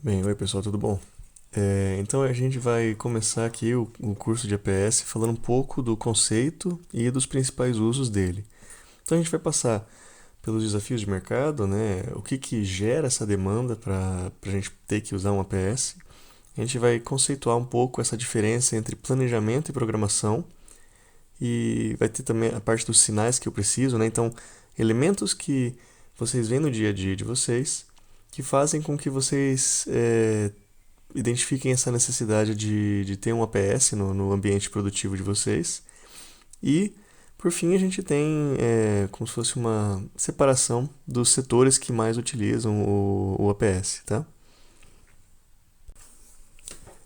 Bem, oi pessoal, tudo bom? Então a gente vai começar aqui o curso de APS falando um pouco do conceito e dos principais usos dele. Então a gente vai passar pelos desafios de mercado, né? O que que gera essa demanda para a gente ter que usar um APS. A gente vai conceituar um pouco essa diferença entre planejamento e programação e vai ter também a parte dos sinais que eu preciso, né? Então, elementos que vocês veem no dia a dia de vocês que fazem com que vocês identifiquem essa necessidade de ter um APS no ambiente produtivo de vocês. E, por fim, a gente tem como se fosse uma separação dos setores que mais utilizam o APS, tá?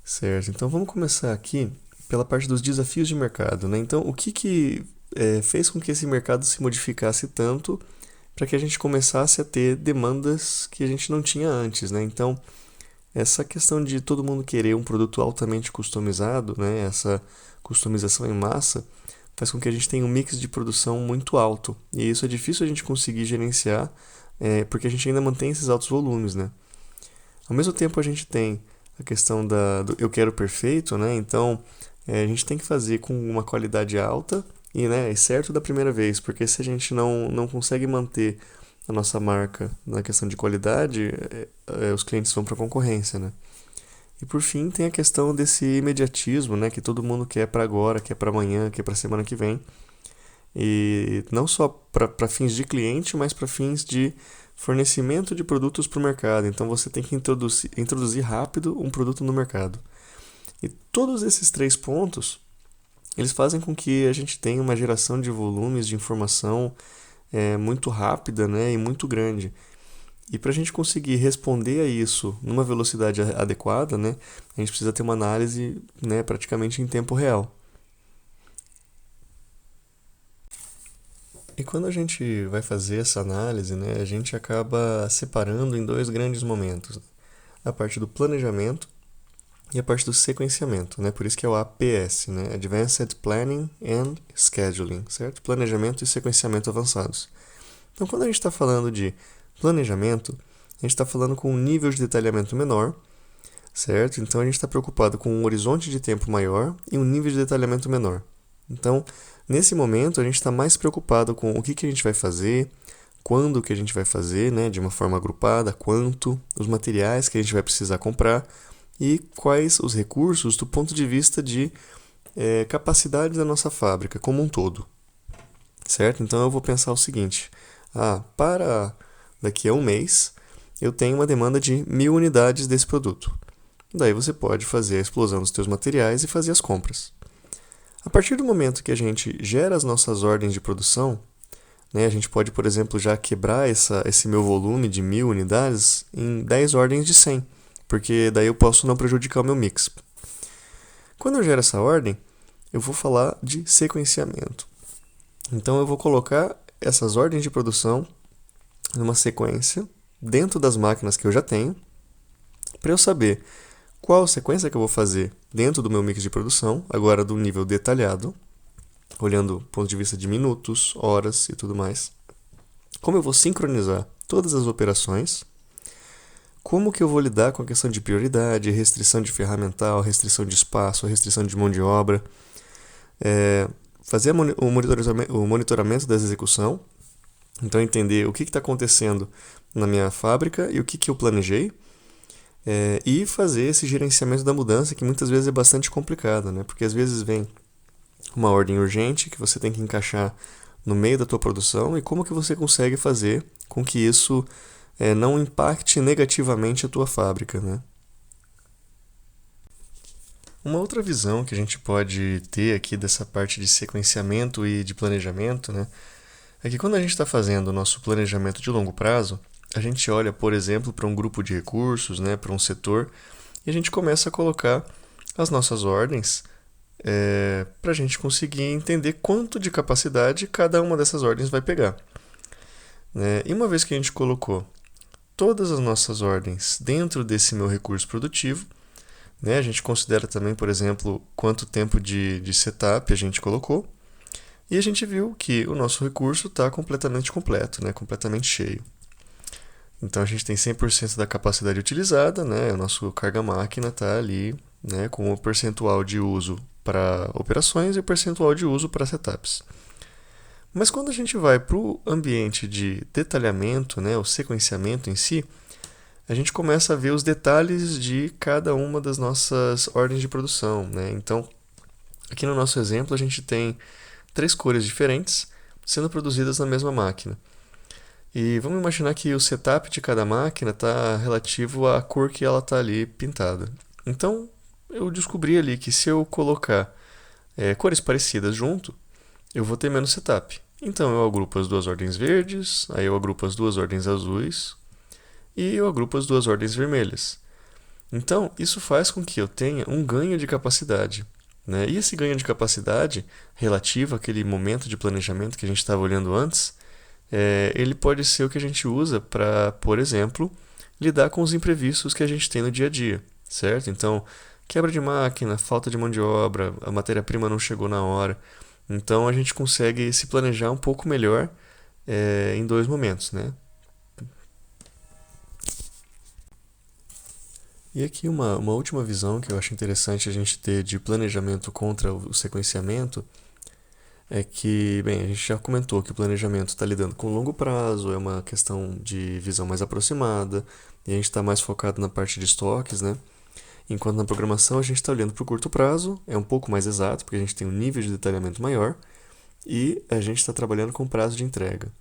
Certo, então vamos começar aqui pela parte dos desafios de mercado, né? Então, o que fez com que esse mercado se modificasse tanto para que a gente começasse a ter demandas que a gente não tinha antes, né? Então, essa questão de todo mundo querer um produto altamente customizado, né, essa customização em massa, faz com que a gente tenha um mix de produção muito alto. E isso é difícil a gente conseguir gerenciar, porque a gente ainda mantém esses altos volumes, né? Ao mesmo tempo a gente tem a questão do eu quero perfeito, né? Então a gente tem que fazer com uma qualidade alta e, né, é certo da primeira vez, porque se a gente não consegue manter a nossa marca na questão de qualidade, os clientes vão para a concorrência, né? E por fim tem a questão desse imediatismo, né, que todo mundo quer para agora, quer para amanhã, quer para semana que vem. E não só para fins de cliente, mas para fins de fornecimento de produtos para o mercado. Então você tem que introduzir rápido um produto no mercado. E todos esses três pontos, eles fazem com que a gente tenha uma geração de volumes de informação muito rápida, né, e muito grande. E para a gente conseguir responder a isso numa velocidade adequada, né, a gente precisa ter uma análise, né, praticamente em tempo real. E quando a gente vai fazer essa análise, né, a gente acaba separando em dois grandes momentos, né? A parte do planejamento e a parte do sequenciamento, né? Por isso que é o APS, né? Advanced Planning and Scheduling, certo? Planejamento e sequenciamento avançados. Então, quando a gente está falando de planejamento, a gente está falando com um nível de detalhamento menor, certo? Então, a gente está preocupado com um horizonte de tempo maior e um nível de detalhamento menor. Então, nesse momento, a gente está mais preocupado com o que a gente vai fazer, quando que a gente vai fazer, né, de uma forma agrupada, quanto, os materiais que a gente vai precisar comprar e quais os recursos do ponto de vista de capacidade da nossa fábrica como um todo, certo? Então eu vou pensar o seguinte: para daqui a um mês eu tenho uma demanda de 1.000 unidades desse produto. Daí você pode fazer a explosão dos seus materiais e fazer as compras. A partir do momento que a gente gera as nossas ordens de produção, né, a gente pode, por exemplo, já quebrar esse meu volume de 1.000 unidades em 10 ordens de 100, porque daí eu posso não prejudicar o meu mix. Quando eu gero essa ordem, eu vou falar de sequenciamento. Então eu vou colocar essas ordens de produção numa sequência dentro das máquinas que eu já tenho, para eu saber qual sequência que eu vou fazer dentro do meu mix de produção, agora do nível detalhado, olhando do ponto de vista de minutos, horas e tudo mais. Como eu vou sincronizar todas as operações, como que eu vou lidar com a questão de prioridade, restrição de ferramental, restrição de espaço, restrição de mão de obra, fazer o monitoramento da execução, então entender o que está acontecendo na minha fábrica e o que eu planejei, e fazer esse gerenciamento da mudança, que muitas vezes é bastante complicado, né? Porque às vezes vem uma ordem urgente que você tem que encaixar no meio da tua produção e como que você consegue fazer com que isso não impacte negativamente a tua fábrica, né? Uma outra visão que a gente pode ter aqui dessa parte de sequenciamento e de planejamento, né, é que quando a gente está fazendo o nosso planejamento de longo prazo, a gente olha, por exemplo, para um grupo de recursos, né, para um setor, e a gente começa a colocar as nossas ordens para a gente conseguir entender quanto de capacidade cada uma dessas ordens vai pegar, né? E uma vez que a gente colocou todas as nossas ordens dentro desse meu recurso produtivo, né, a gente considera também, por exemplo, quanto tempo de setup a gente colocou, e a gente viu que o nosso recurso está completamente completo, né, completamente cheio. Então a gente tem 100% da capacidade utilizada, né? O nosso carga-máquina está ali, né, com o percentual de uso para operações e o percentual de uso para setups. Mas quando a gente vai para o ambiente de detalhamento, né, o sequenciamento em si, a gente começa a ver os detalhes de cada uma das nossas ordens de produção, né? Então, aqui no nosso exemplo, a gente tem 3 cores diferentes sendo produzidas na mesma máquina. E vamos imaginar que o setup de cada máquina está relativo à cor que ela está ali pintada. Então, eu descobri ali que se eu colocar cores parecidas junto, eu vou ter menos setup. Então, eu agrupo as 2 ordens verdes, aí eu agrupo as 2 ordens azuis e eu agrupo as 2 ordens vermelhas. Então, isso faz com que eu tenha um ganho de capacidade. Né? E esse ganho de capacidade, relativo àquele momento de planejamento que a gente estava olhando antes, ele pode ser o que a gente usa para, por exemplo, lidar com os imprevistos que a gente tem no dia a dia, certo? Então, quebra de máquina, falta de mão de obra, a matéria-prima não chegou na hora. Então, a gente consegue se planejar um pouco melhor em 2 momentos, né? E aqui uma última visão que eu acho interessante a gente ter de planejamento contra o sequenciamento é que, bem, a gente já comentou que o planejamento está lidando com longo prazo, é uma questão de visão mais aproximada, e a gente está mais focado na parte de estoques, né? Enquanto na programação a gente está olhando para o curto prazo, é um pouco mais exato, porque a gente tem um nível de detalhamento maior, e a gente está trabalhando com prazo de entrega.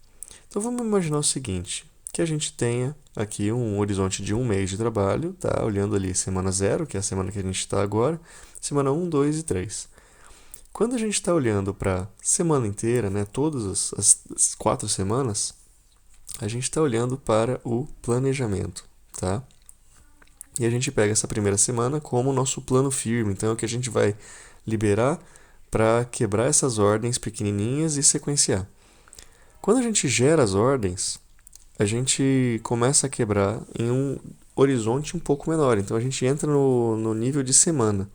Então vamos imaginar o seguinte, que a gente tenha aqui um horizonte de 1 mês de trabalho, tá? Olhando ali semana 0, que é a semana que a gente está agora, semana 1, 2 e 3. Quando a gente está olhando para a semana inteira, né, todas as 4 semanas, a gente está olhando para o planejamento, tá? E a gente pega essa primeira semana como o nosso plano firme, então é o que a gente vai liberar para quebrar essas ordens pequenininhas e sequenciar. Quando a gente gera as ordens, a gente começa a quebrar em um horizonte um pouco menor, então a gente entra no nível de semana.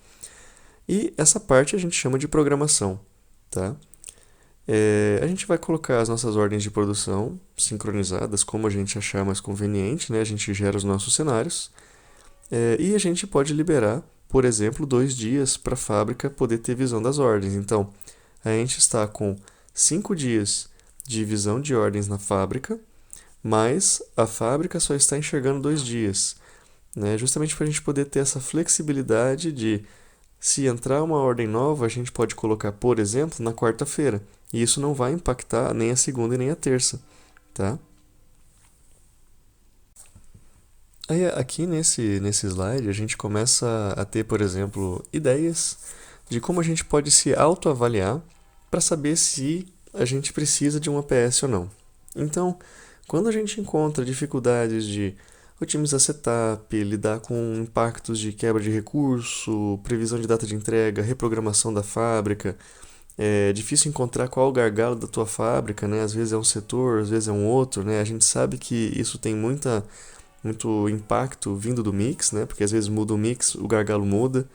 E essa parte a gente chama de programação, tá? A gente vai colocar as nossas ordens de produção sincronizadas como a gente achar mais conveniente, né? A gente gera os nossos cenários e a gente pode liberar, por exemplo, 2 dias para a fábrica poder ter visão das ordens. Então, a gente está com 5 dias de visão de ordens na fábrica, mas a fábrica só está enxergando 2 dias, né? Justamente para a gente poder ter essa flexibilidade de se entrar uma ordem nova, a gente pode colocar, por exemplo, na quarta-feira. E isso não vai impactar nem a segunda e nem a terça, tá? Aí aqui nesse slide a gente começa a ter, por exemplo, ideias de como a gente pode se autoavaliar para saber se a gente precisa de um APS ou não. Então, quando a gente encontra dificuldades de otimizar setup, lidar com impactos de quebra de recurso, previsão de data de entrega, reprogramação da fábrica, é difícil encontrar qual o gargalo da tua fábrica, né? Às vezes é um setor, às vezes é um outro, né? A gente sabe que isso tem muito impacto vindo do mix, né? Porque às vezes muda o mix, o gargalo muda.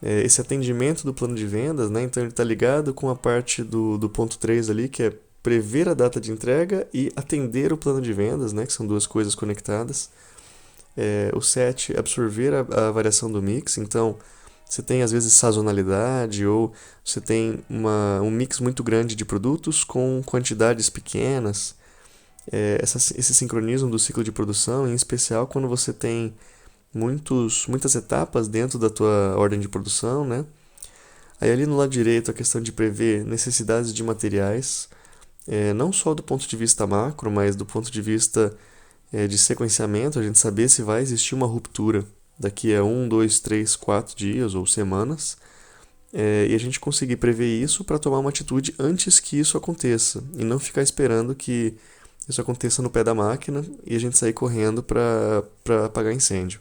Esse atendimento do plano de vendas, né? Então ele está ligado com a parte do ponto 3 ali, que é prever a data de entrega e atender o plano de vendas, né? Que são 2 coisas conectadas. O 7, absorver a variação do mix. Então, você tem às vezes sazonalidade ou você tem um mix muito grande de produtos com quantidades pequenas. Esse sincronismo do ciclo de produção, em especial quando você tem muitas etapas dentro da tua ordem de produção, né? Aí ali no lado direito a questão de prever necessidades de materiais, não só do ponto de vista macro, mas do ponto de vista de sequenciamento, a gente saber se vai existir uma ruptura daqui a 1, 2, 3, 4 dias ou semanas, e a gente conseguir prever isso para tomar uma atitude antes que isso aconteça, e não ficar esperando que isso aconteça no pé da máquina e a gente sair correndo para apagar incêndio.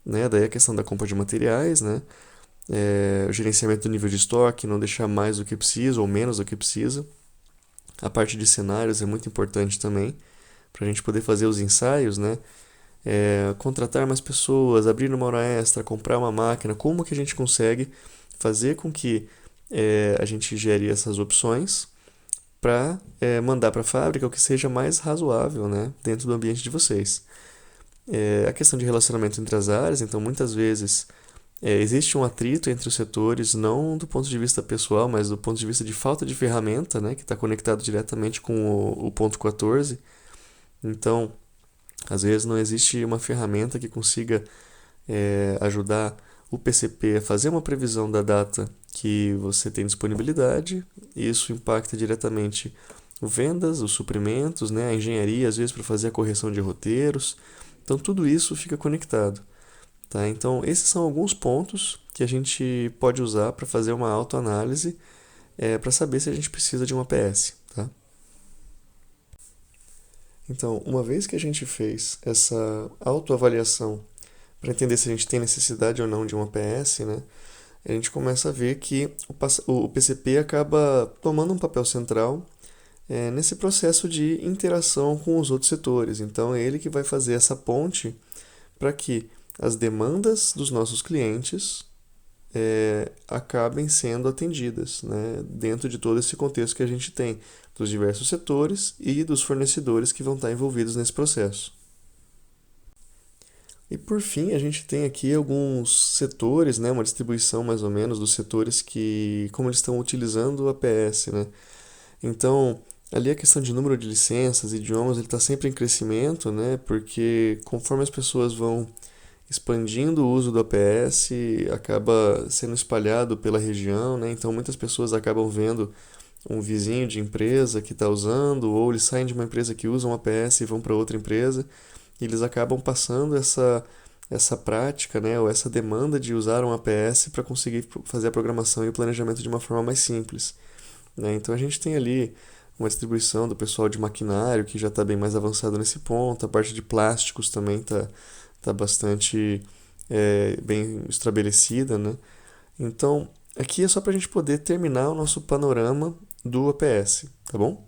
Né? Daí a questão da compra de materiais, né? O gerenciamento do nível de estoque, não deixar mais do que precisa ou menos do que precisa. A parte de cenários é muito importante também, para a gente poder fazer os ensaios, né? Contratar mais pessoas, abrir uma hora extra, comprar uma máquina, como que a gente consegue fazer com que a gente gere essas opções para mandar para a fábrica o que seja mais razoável, né, dentro do ambiente de vocês. A questão de relacionamento entre as áreas, então muitas vezes existe um atrito entre os setores, não do ponto de vista pessoal, mas do ponto de vista de falta de ferramenta, né, que está conectado diretamente com o ponto 14. Então, às vezes não existe uma ferramenta que consiga ajudar o PCP a fazer uma previsão da data que você tem disponibilidade. Isso impacta diretamente o vendas, os suprimentos, né, a engenharia, às vezes para fazer a correção de roteiros. Então tudo isso fica conectado. Tá? Então esses são alguns pontos que a gente pode usar para fazer uma autoanálise para saber se a gente precisa de uma APS. Tá? Então, uma vez que a gente fez essa autoavaliação para entender se a gente tem necessidade ou não de uma APS, né, a gente começa a ver que o PCP acaba tomando um papel central nesse processo de interação com os outros setores. Então, é ele que vai fazer essa ponte para que as demandas dos nossos clientes acabem sendo atendidas, né, dentro de todo esse contexto que a gente tem dos diversos setores e dos fornecedores que vão estar envolvidos nesse processo. E por fim, a gente tem aqui alguns setores, né, uma distribuição mais ou menos dos setores que, como eles estão utilizando o APS, né? Então, ali a questão de número de licenças, idiomas, ele está sempre em crescimento, né? Porque conforme as pessoas vão expandindo o uso do APS, acaba sendo espalhado pela região, né? Então, muitas pessoas acabam vendo um vizinho de empresa que está usando, ou eles saem de uma empresa que usa um APS e vão para outra empresa, e eles acabam passando essa prática, né, ou essa demanda de usar um APS para conseguir fazer a programação e o planejamento de uma forma mais simples. Né? Então a gente tem ali uma distribuição do pessoal de maquinário que já está bem mais avançado nesse ponto, a parte de plásticos também tá bastante bem estabelecida. Né? Então aqui é só para a gente poder terminar o nosso panorama do APS, tá bom?